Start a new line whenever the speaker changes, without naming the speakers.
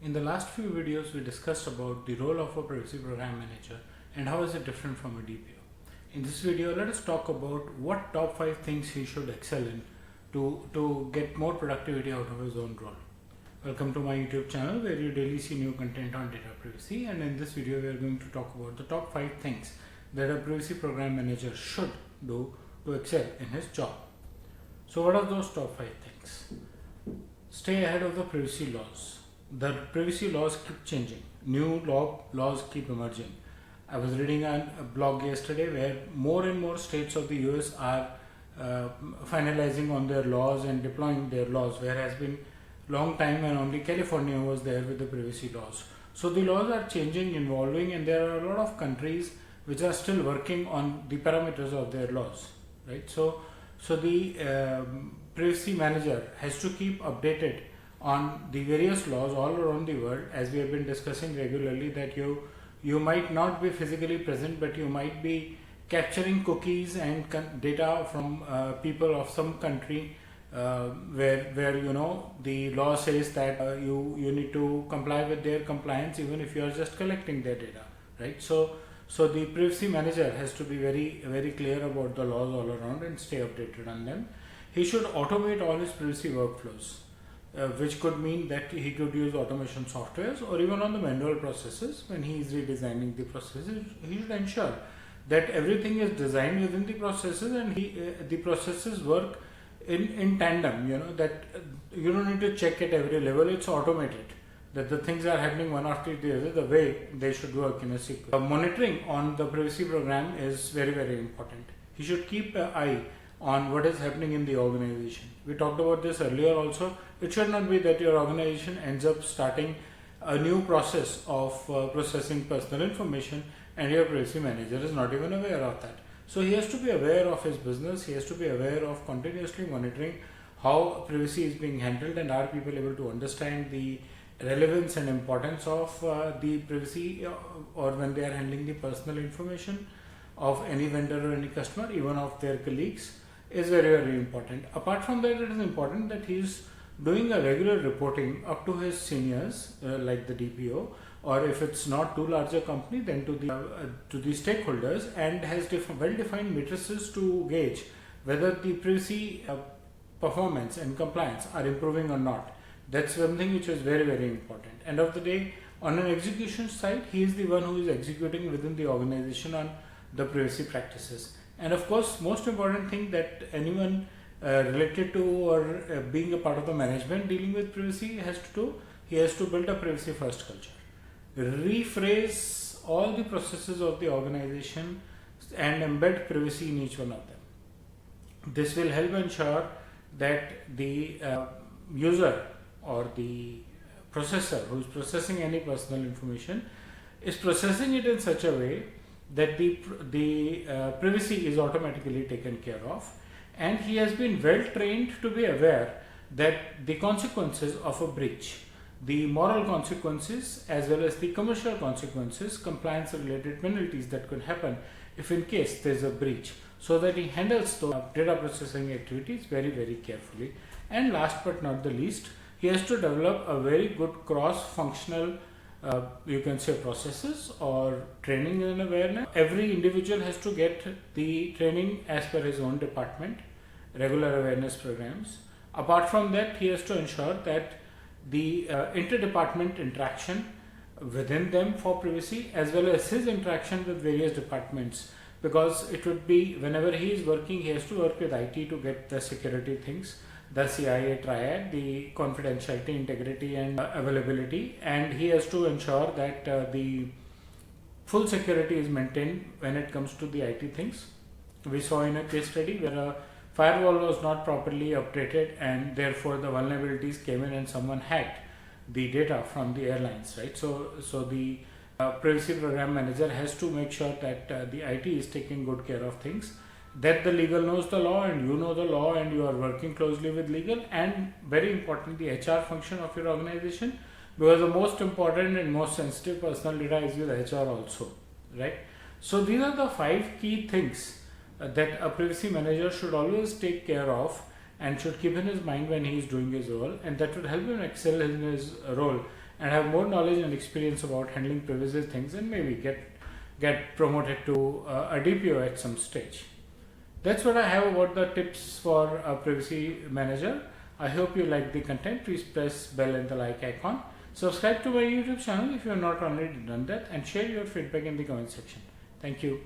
In the last few videos, we discussed about the role of a privacy program manager and how is it different from a DPO. In this video, let us talk about what top 5 things he should excel in to get more productivity out of his own role. Welcome to my YouTube channel where you daily see new content on data privacy, and in this video we are going to talk about the top 5 things that a privacy program manager should do to excel in his job. So what are those top 5 things? Stay ahead of the privacy laws. The privacy laws keep changing. New laws keep emerging. I was reading a blog yesterday where more and more states of the US are finalizing on their laws and deploying their laws, where has been long time and only California was there with the privacy laws. So the laws are changing, evolving, and there are a lot of countries which are still working on the parameters of their laws, right? So the privacy manager has to keep updated on the various laws all around the world, as we have been discussing regularly, that you might not be physically present, but you might be capturing cookies and data from people of some country where you know the law says that you need to comply with their compliance even if you are just collecting their data, right? So the privacy manager has to be very clear about the laws all around and stay updated on them. He should automate all his privacy workflows, which could mean that he could use automation softwares, or even on the manual processes when he is redesigning the processes. He should ensure that everything is designed within the processes and the processes work in tandem, you know, that you don't need to check at every level. It's automated, that the things are happening one after the other the way they should work in a sequence. Monitoring on the privacy program is very important. He should keep an eye on what is happening in the organization. We talked about this earlier also. It should not be that your organization ends up starting a new process of processing personal information and your privacy manager is not even aware of that. So he has to be aware of his business. He has to be aware of continuously monitoring how privacy is being handled, and are people able to understand the relevance and importance of the privacy, or when they are handling the personal information of any vendor or any customer, even of their colleagues, is very important. Apart from that, it is important that he is doing a regular reporting up to his seniors, like the DPO, or if it's not too large a company, then to the stakeholders, and has well-defined matrices to gauge whether the privacy performance and compliance are improving or not. That's something which is very important. End of the day, on an execution side, he is the one who is executing within the organization on the privacy practices. And of course, most important thing that anyone related to or being a part of the management dealing with privacy has to do, he has to build a privacy first culture. Rephrase all the processes of the organization and embed privacy in each one of them. This will help ensure that the user or the processor who is processing any personal information is processing it in such a way that the privacy is automatically taken care of, and he has been well trained to be aware that the consequences of a breach, the moral consequences as well as the commercial consequences, compliance related penalties that could happen if in case there is a breach, so that he handles those data processing activities very carefully. And last but not the least, he has to develop a very good cross-functional you can say processes or training and awareness. Every individual has to get the training as per his own department, regular awareness programs. Apart from that, he has to ensure that the interdepartment interaction within them for privacy, as well as his interaction with various departments, because it would be whenever he is working, he has to work with IT to get the security things, the CIA triad, the confidentiality, integrity and availability, and he has to ensure that the full security is maintained when it comes to the IT things. We saw in a case study where a firewall was not properly updated, and therefore the vulnerabilities came in and someone hacked the data from the airlines, right? So the privacy program manager has to make sure that the IT is taking good care of things, that the legal knows the law and you know the law and you are working closely with legal, and very important, the HR function of your organization, because the most important and most sensitive personal data is with HR also, right? So these are the 5 key things that a privacy manager should always take care of and should keep in his mind when he is doing his role, and that would help him excel in his role and have more knowledge and experience about handling privacy things, and maybe get promoted to a DPO at some stage. That's what I have about the tips for a privacy manager. I hope you like the content. Please press bell and the like icon. Subscribe to my YouTube channel if you have not already done that, and share your feedback in the comment section. Thank you.